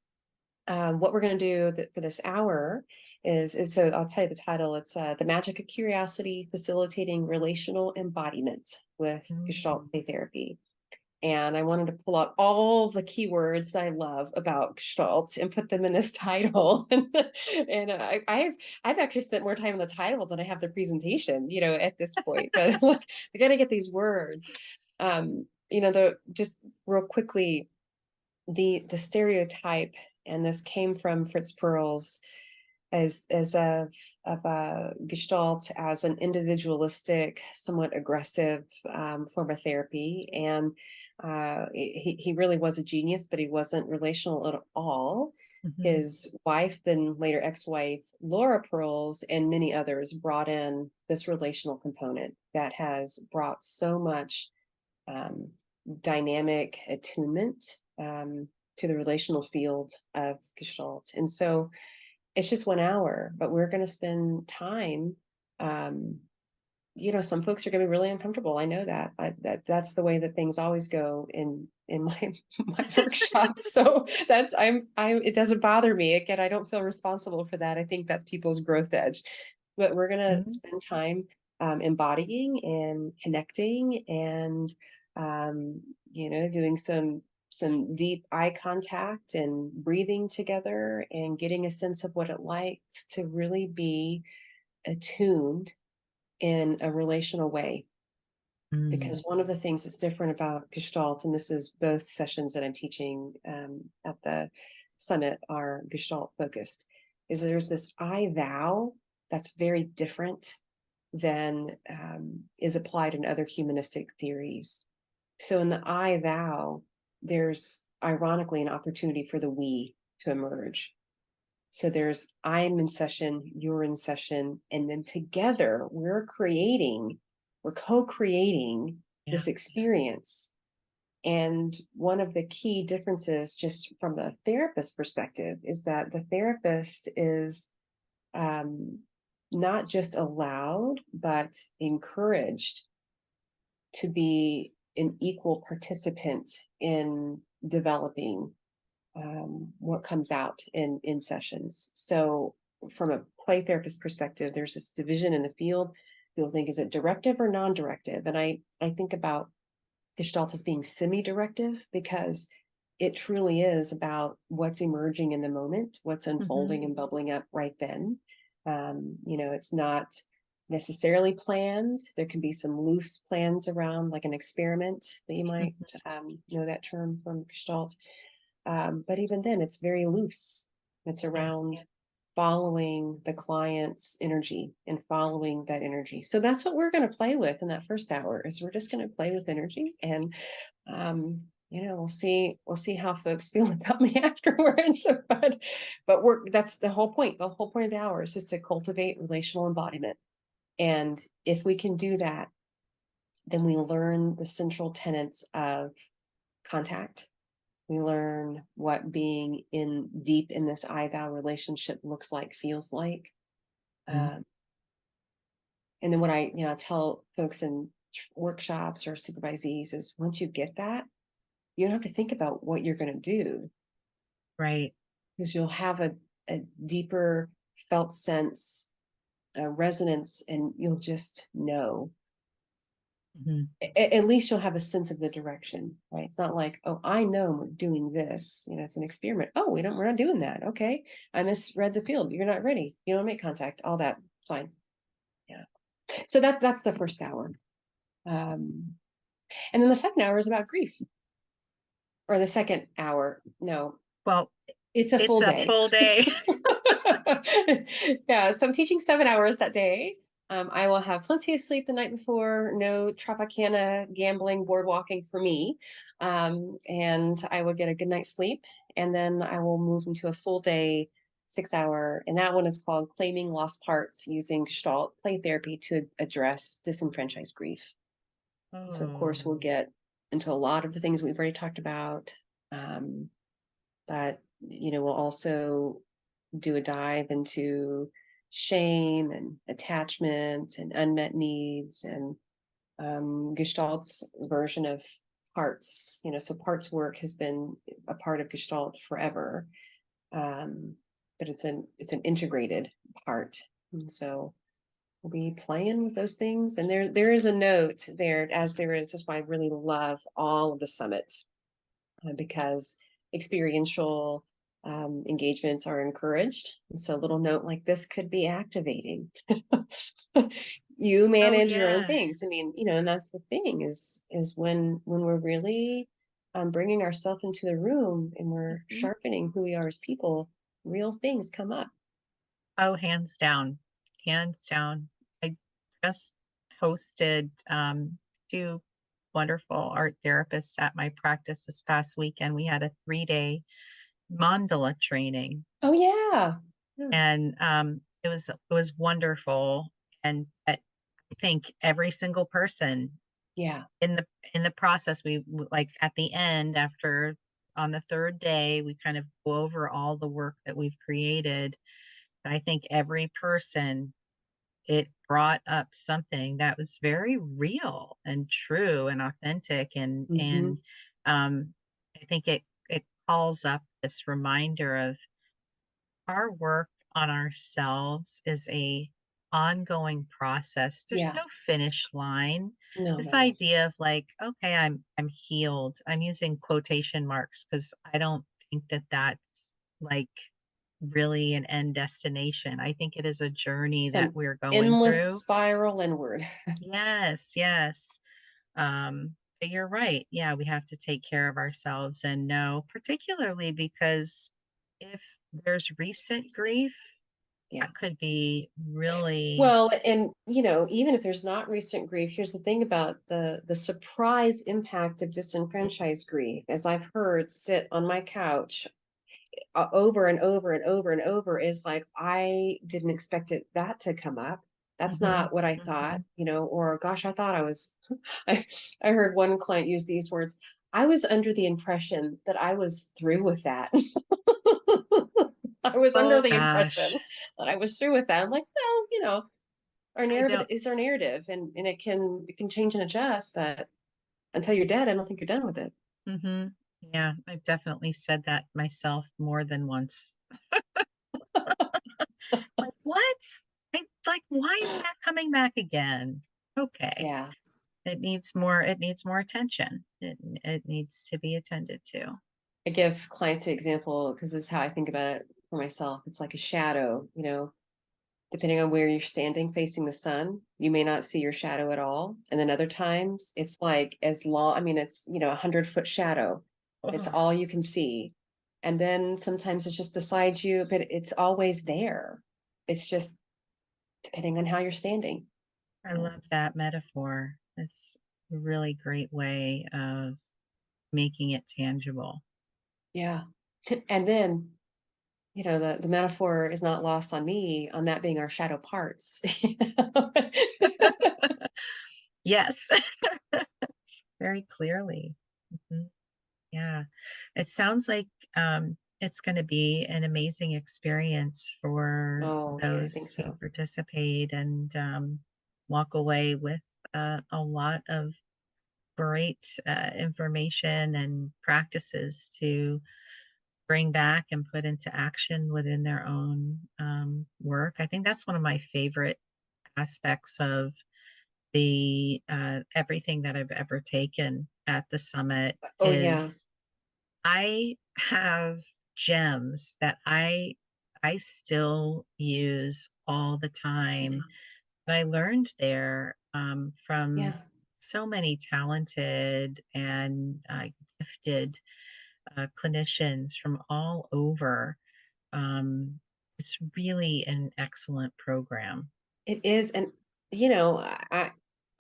what we're going to do for this hour is so I'll tell you the title. It's The Magic of Curiosity, Facilitating Relational Embodiment with Gestalt Mm. Play Therapy. And I wanted to pull out all the keywords that I love about Gestalt and put them in this title. And I've actually spent more time on the title than I have the presentation, at this point. But look, I got to get these words. The just real quickly, the stereotype, and this came from Fritz Perls, as of a Gestalt as an individualistic, somewhat aggressive form of therapy. And he really was a genius, but he wasn't relational at all. Mhm. His wife, then later ex-wife, Laura Perls, and many others brought in this relational component that has brought so much um, dynamic attunement to the relational field of Gestalt. And so it's just 1 hour, but we're going to spend time. Um, some folks are going to be really uncomfortable. I know that. That's the way that things always go in my my workshops. So it doesn't bother me. Again, I don't feel responsible for that. I think that's people's growth edge. But we're going to Mhm. spend time embodying and connecting, and doing some deep eye contact and breathing together and getting a sense of what it likes to really be attuned in a relational way. Mm. Because one of the things that's different about Gestalt, and this is both sessions that I'm teaching at the summit are Gestalt focused, is there's this I thou that's very different than is applied in other humanistic theories. So in the I thou, there's ironically an opportunity for the we to emerge. So there's I'm in session, you're in session, and then together we're co-creating Yeah. this experience. And one of the key differences, just from a therapist perspective, is that the therapist is um, not just allowed, but encouraged to be an equal participant in developing what comes out in sessions. So from a play therapist perspective, there's this division in the field. People think, is it directive or non-directive? And I think about Gestalt as being semi-directive, because it truly is about what's emerging in the moment, what's Mhm. unfolding and bubbling up right then. It's not necessarily planned. There can be some loose plans around, like an experiment that you might Mhm. know that term from Gestalt. But even then, it's very loose. It's Yeah. around following the client's energy and following that energy. So that's what we're going to play with in that first hour. Is we're just going to play with energy, and we'll see how folks feel about me afterwards. But that's the whole point. The whole point of the hour is just to cultivate relational embodiment. And if we can do that, then we learn the central tenets of contact. We learn what being in deep in this I thou relationship looks like, feels like. Mhm. Um, and then what I tell folks in workshops or supervisees is, once you get that, you don't have to think about what you're going to do, Right. because you'll have a deeper felt sense, a resonance, and you'll just know. Mhm. At least you'll have a sense of the direction, right? It's not like, oh, I know we're doing this. It's an experiment. Oh, we're not doing that. Okay. I misread the field. You're not ready. You don't make contact. All that. Fine. Yeah. So that's the first hour. Um, and then the second hour is about grief. Or the second hour. No, Well, it's a it's full a day. full day. Yeah. So I'm teaching 7 hours that day. I will have plenty of sleep the night before, no Tropicana gambling, board walking for me. And I will get a good night's sleep. And then I will move into a full day, 6 hour. And that one is called Claiming Lost Parts Using Gestalt Play Therapy to Address Disenfranchised Grief. So, of course, we'll Oh. get into a lot of the things we've already talked about. Um, but, we'll also do a dive into shame and attachment and unmet needs, and Gestalt's version of parts. So parts work has been a part of Gestalt forever. But it's an integrated part. And so we'll be playing with those things. And there is a note there, as there is. That's why I really love all of the summits, because experiential engagements are encouraged. And so a little note like this could be activating. You Oh, manage your own things. I yes. mean, and that's the thing is when we're really bringing ourselves into the room and we're Mhm. sharpening who we are as people, real things come up. Oh, hands down. Hands down. I just hosted 2 wonderful art therapists at my practice this past weekend. We had a 3-day mandala training, Oh yeah. Yeah. and it was wonderful. And I think every single person Yeah. in the process, like at the end, after on the 3rd day, we kind of go over all the work that we've created. I think every person, it brought up something that was very real and true and authentic, and Hmm. I think it calls up this reminder of our work on ourselves is a ongoing process. There's Yeah. no finish line. No, This no, no. idea of like, okay, I'm healed. I'm using quotation marks because I don't think that that's like really an end destination. I think it is a journey It's that an we're going endless through. spiral inward. Yes, yes. But you're right. Yeah, we have to take care of ourselves and know, particularly because if there's recent grief, Yeah. that could be really. Well, and even if there's not recent grief, here's the thing about the surprise impact of disenfranchised grief, as I've heard sit on my couch over and over and over and over, is like, I didn't expect that to come up. That's Mhm, not what I thought, mhm. or gosh, I thought I was. I, I heard one client use these words. I was under the impression that I was through with that. I was under Oh the impression gosh, that I was through with that. I'm like, well, our I narrative don't. is our narrative, and it can change and adjust, but until you're dead, I don't think you're done with it. Mhm. Yeah, I've definitely said that myself more than once. Like, "What? Like, why is that coming back again?" Okay. Yeah. It needs more attention. It needs to be attended to. I give clients the example because this is how I think about it for myself. It's like a shadow, depending on where you're standing facing the sun, you may not see your shadow at all. And then other times it's like as long, I mean, it's, 100-foot shadow. It's Oh, all you can see. And then sometimes it's just beside you, but it's always there. It's just depending on how you're standing. I Yeah. love that metaphor. It's a really great way of making it tangible. Yeah. And then, the metaphor is not lost on me on that being our shadow parts. Yes, very clearly. Mhm. Yeah. It sounds like, it's gonna be an amazing experience for Oh, yeah, I think those who so. participate and, walk away with, a lot of great, information and practices to bring back and put into action within their own, work. I think that's one of my favorite aspects of the, everything that I've ever taken at the summit Oh, yeah. is I have gems that I still use all the time Yeah. that I learned there, from Yeah. so many talented and, gifted, clinicians from all over. It's really an excellent program. It is. And,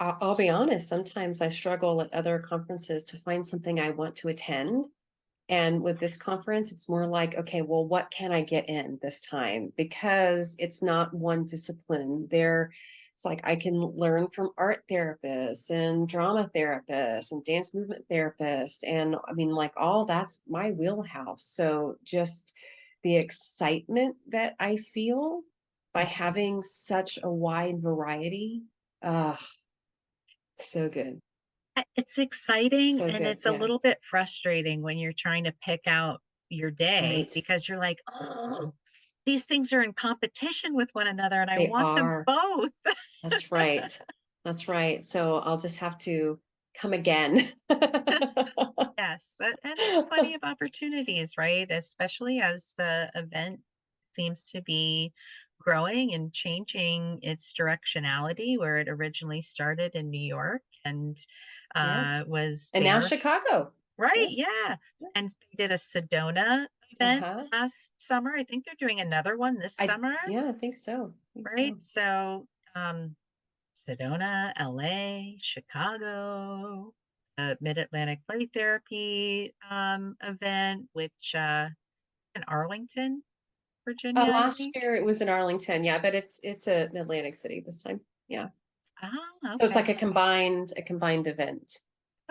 I'll be honest, sometimes I struggle at other conferences to find something I want to attend. And with this conference, it's more like, okay, well, what can I get in this time? Because it's not one discipline. It's like I can learn from art therapists and drama therapists and dance movement therapists. And I mean, like, all that's my wheelhouse. So just the excitement that I feel by Mhm. having such a wide variety. Ah, so good. It's exciting So and good. it's a Yeah. little bit frustrating when you're trying to pick out, your day Right. because you're like, oh, these things are in competition with one another and I They want them are. both. That's right. That's right. So I'll just have to come again. Yes, and there's plenty of opportunities, right? Especially as the event seems to be growing and changing its directionality, where it originally started in New York and Yeah. was And now there, Chicago. right? Yes. Yeah, and they did a Sedona event Uh-huh. last summer. I think they're doing another one this summer, Yeah, I think so. I think right? so. So, Sedona, LA, Chicago, Mid-Atlantic Play Therapy event, which in Arlington, Virginia, I Last think. year it was in Arlington, yeah, but it's an Atlantic City this time. Yeah. Ah, So it's like okay. a combined event,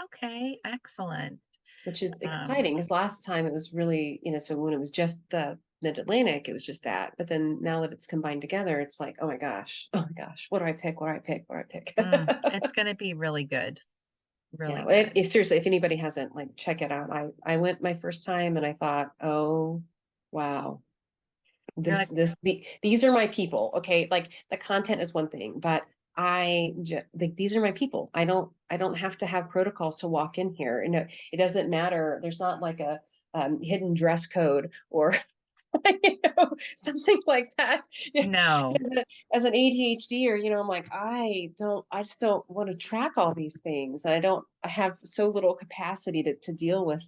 Okay, excellent. which is Um, exciting because last time it was really, so when it was just the Mid-Atlantic, it was just that. But then now that it's combined together, it's like, oh my gosh, what do I pick? What do I pick? What do I it's pick? going to be really good. Yeah, Really good. seriously, if anybody hasn't, like, check it out. I went my first time and I thought, oh, wow, You're like, these are my people. Okay, like the content is one thing, but like these are my people. I don't have to have protocols to walk in here. It doesn't matter. There's not like a hidden dress code or something like that. Yeah. no, As an ADHD or, I'm like, I just don't want to track all these things. And I have so little capacity to deal with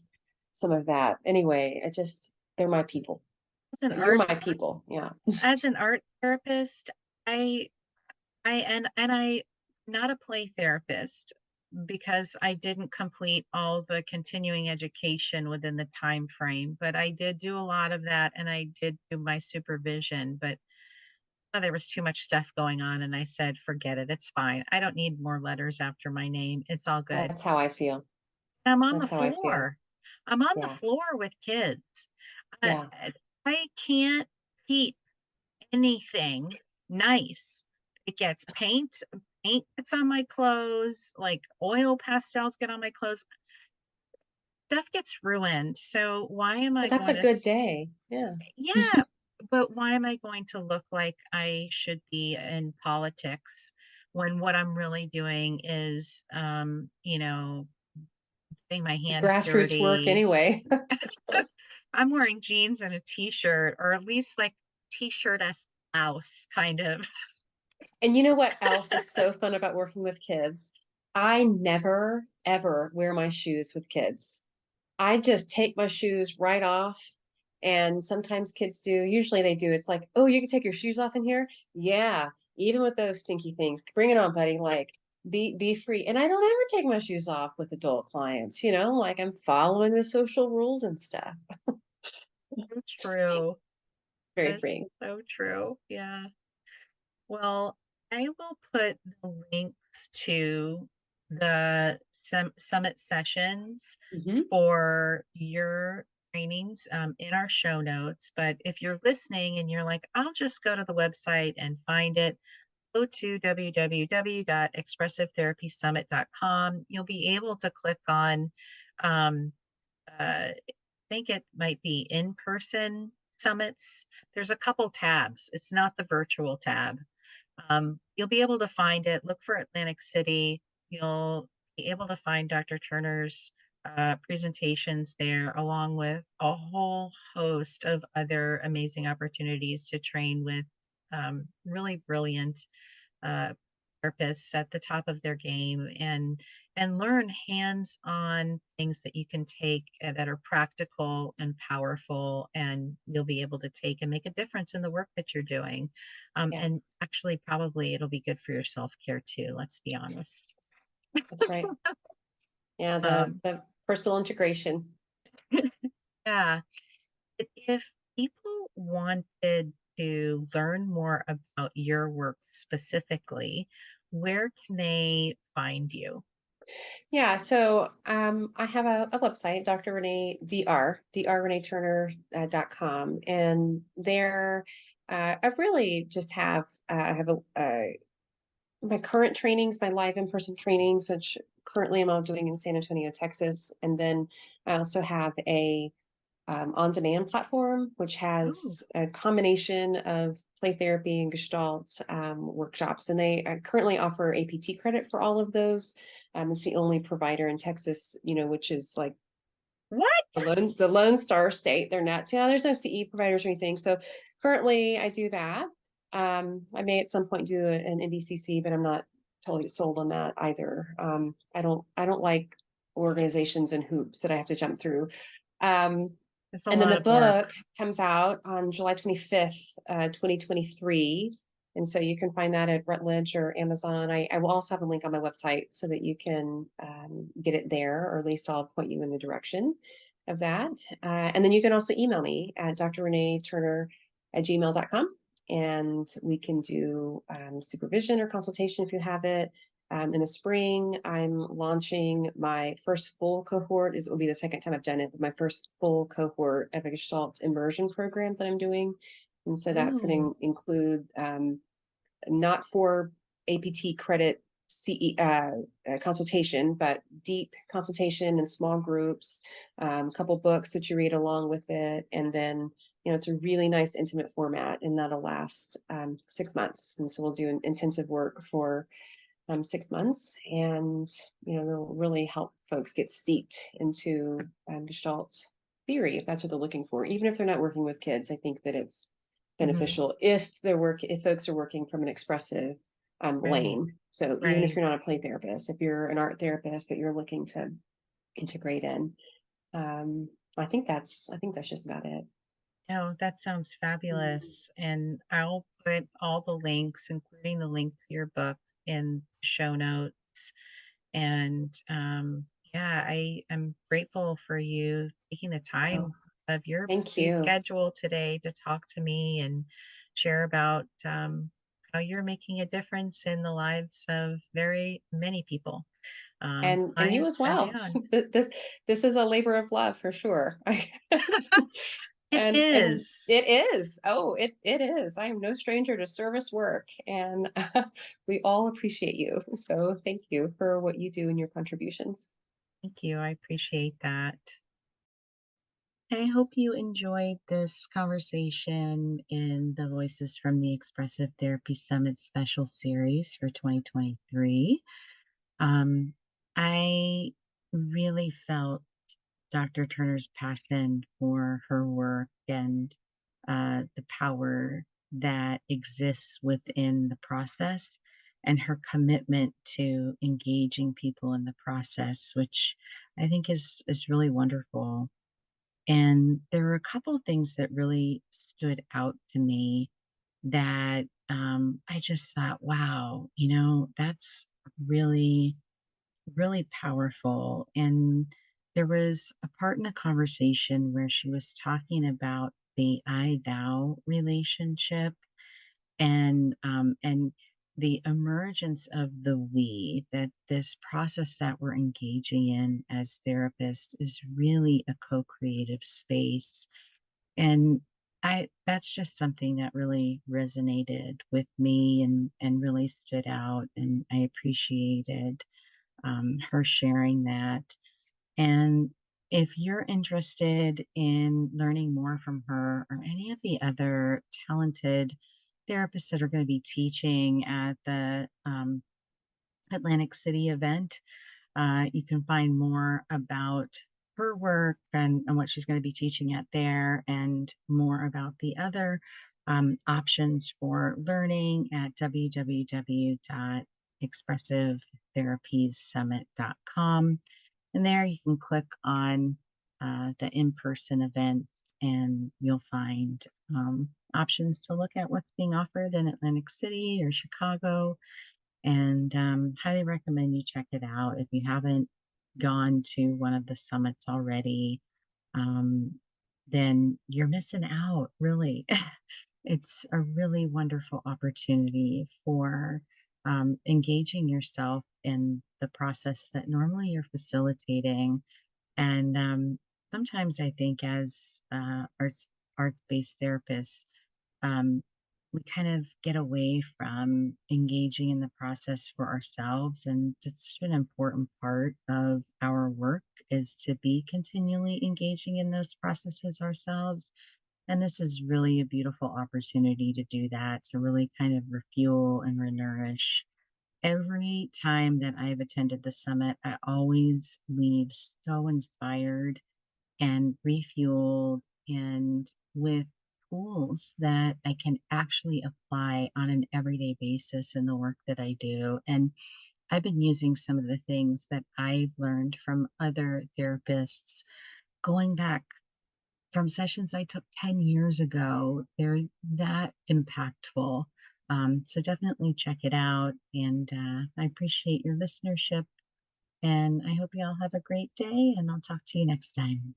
some of that. Anyway, they're my people. as an You're art my people. Yeah. as an art therapist, I I'm not a play therapist because I didn't complete all the continuing education within the time frame, but I did do a lot of that and I did do my supervision, but there was too much stuff going on and I said, forget it. It's fine. I don't need more letters after my name. It's all good. That's how I feel. I'm on the That's how I feel. floor. I'm on the Yeah. floor with kids. I, Yeah. I can't keep anything nice. It gets paint gets on my clothes, like oil pastels get on my clothes. Stuff gets ruined. So why am But I that's going a to, good day. Yeah. yeah, but why am I going to look like I should be in politics when what I'm really doing is, getting my hands Grassroots work dirty. anyway. I'm wearing jeans and a t-shirt, or at least like t-shirt as blouse kind of. And you know what else is so fun about working with kids? I never, ever wear my shoes with kids. I just take my shoes right off. And sometimes kids do. Usually they do. It's like, oh, you can take your shoes off in here? Yeah. Even with those stinky things. Bring it on, buddy. Like, be free. And I don't ever take my shoes off with adult clients, like I'm following the social rules and stuff. So It's freeing. true. Very That's freeing. so true. Yeah. Well, I will put the links to the summit sessions Hmm. for your trainings in our show notes. But if you're listening and you're like, I'll just go to the website and find it, go to www.expressivetherapysummit.com. You'll be able to click on, um, I think it might be in person summits. There's a couple tabs, it's not the virtual tab. You'll be able to find it. Look for Atlantic City. You'll be able to find Dr. Turner's presentations there, along with a whole host of other amazing opportunities to train with really brilliant uh, therapists at the top of their game and learn hands-on things that you can take that are practical and powerful and you'll be able to take and make a difference in the work that you're doing. Yeah, And actually probably it'll be good for your self-care too, let's be honest. that's right. Yeah, the um, the personal integration. yeah, if people wanted to learn more about your work specifically, where can they find you? Yeah, so I have a website, Dr. Renee Dr. Renee Turner.com, and there I really just I have my current trainings, my live in-person trainings, which currently I'm all doing in San Antonio, Texas, and then I also have a on-demand platform, which Oh, has a combination of play therapy and Gestalt workshops. And they currently offer APT credit for all of those. It's the only provider in Texas, which is like what? the Lone Star State. They're not, there's no CE providers or anything. So currently I do that. I may at some point do an NBCC, but I'm not totally sold on that either. I don't like organizations and hoops that I have to jump through. Um, It's a and then lot the of work. book comes out on July 25th, 2023. And so you can find that at Rutledge or Amazon. I will also have a link on my website so that you can get it there, or at least I'll point you in the direction of that. And then you can also email me at drreneeturner@gmail.com, and we can do supervision or consultation if you have it. In the spring, I'm launching my first full cohort. It will be the second time I've done it, but my first full cohort of a Gestalt immersion program that I'm doing. And so that's going Ooh. to include not for APT credit consultation, but deep consultation in small groups, a couple books that you read along with it. And then, it's a really nice intimate format, and that'll last 6 months. And so we'll do an intensive work for 6 months, and they'll really help folks get steeped into Gestalt theory if that's what they're looking for. Even if they're not working with kids, I think that it's Hmm. beneficial if folks are working from an expressive Right, lane. So even if right. you're not a play therapist, if you're an art therapist but you're looking to integrate in, um, I think that's just about it. Oh, that sounds Mhm. fabulous. And I'll put all the links, including the link to your book, in the show notes. And yeah, I am grateful for you taking the Oh, time of your thank busy you. schedule today to talk to me and share about how you're making a difference in the lives of very many people, And you as clients and well. beyond. This is a labor of love for sure. It And is. it is. Oh, it is. I am no stranger to service work, and we all appreciate you. So thank you for what you do and your contributions. Thank you. I appreciate that. I hope you enjoyed this conversation in the Voices from the Expressive Therapy Summit special series for 2023. Um, I really felt Dr. Turner's passion for her work and the power that exists within the process, and her commitment to engaging people in the process, which I think is really wonderful. And there were a couple of things that really stood out to me that I just thought, wow, that's really, really powerful. And there was a part in the conversation where she was talking about the I thou relationship, and the emergence of the we, that this process that we're engaging in as therapists is really a co-creative space. And I that's just something that really resonated with me and really stood out, and I appreciated her sharing that. And if you're interested in learning more from her or any of the other talented therapists that are going to be teaching at the Atlantic City event, you can find more about her work and what she's going to be teaching at there, and more about the other options for learning at www.expressivetherapiesummit.com. And there you can click on the in person event, and you'll find options to look at what's being offered in Atlantic City or Chicago. And highly recommend you check it out if you haven't gone to one of the summits already. Um, then you're missing out, really. It's a really wonderful opportunity for engaging yourself in the process that normally you're facilitating. And sometimes I think, as arts based therapists, um, we kind of get away from engaging in the process for ourselves. And it's such an important part of our work is to be continually engaging in those processes ourselves. And this is really a beautiful opportunity to do that, to really kind of refuel and renourish. Every time that I've attended the summit, I always leave so inspired and refueled and with tools that I can actually apply on an everyday basis in the work that I do. And I've been using some of the things that I've learned from other therapists going back from sessions I took 10 years ago. They're that impactful. So definitely check it out. And I appreciate your listenership. And I hope you all have a great day. And I'll talk to you next time.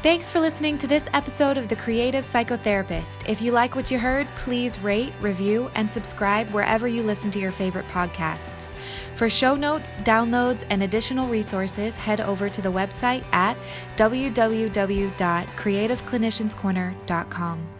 Thanks for listening to this episode of The Creative Psychotherapist. If you like what you heard, please rate, review, and subscribe wherever you listen to your favorite podcasts. For show notes, downloads, and additional resources, head over to the website at www.creativeclinicianscorner.com.